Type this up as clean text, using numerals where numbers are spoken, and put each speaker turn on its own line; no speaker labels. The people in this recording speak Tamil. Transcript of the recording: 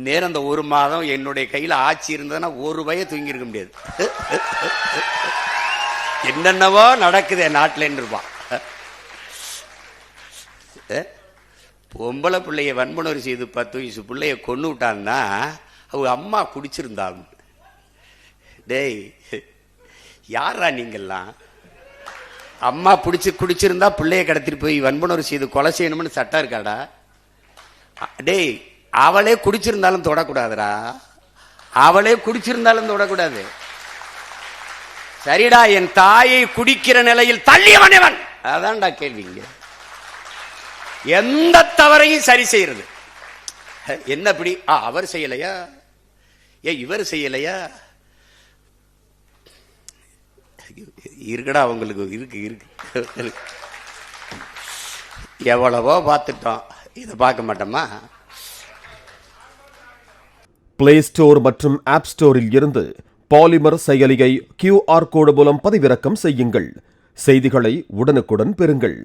இந்நேரம் அந்த ஒரு மாதம் என்னுடைய கையில் ஆட்சி இருந்ததுன்னா ஒரு வய தூங்கி இருக்க முடியாது. என்னென்னவோ நடக்குது என் நாட்டில் இருப்பான். பொம்பளை பிள்ளைய வன்முறை செய்து 10 வயசு பிள்ளைய கொண்டு விட்டான்னா அவங்க அம்மா குடிச்சிருந்தாங்க. டேய் யாரா நீங்கெல்லாம்? அம்மா குடிச்சிருந்தா பிள்ளைய கடத்திட்டு போய் வன்புணர்வு செய்து கொலை செய்யணும்னு சட்டம் இருக்காடா? டேய் அவளே குடிச்சிருந்தாலும் தொடக்கூடாதுடா. அவளே குடிச்சிருந்தாலும் தொடக்கூடாது. சரிடா, என் தாயை குடிக்கிற நிலையில் தள்ளியவனவன். அதான்டா கேள்விங்க. எந்த தவறையும் சரி செய்யறது என்ன? இப்படி அவர் செய்யலையா, இவர் செய்யலையா? இருக்குடா அவங்களுக்கு இருக்கு. எவ்வளவோ பார்த்துட்டோம், இதை பார்க்க மாட்டோமா?
பிளே ஸ்டோர் மற்றும் ஆப் ஸ்டோரில் இருந்து பாலிமர் செயலியை QR கோடு மூலம் பதிவிறக்கம் செய்யுங்கள். செய்திகளை உடனுக்குடன் பெறுங்கள்.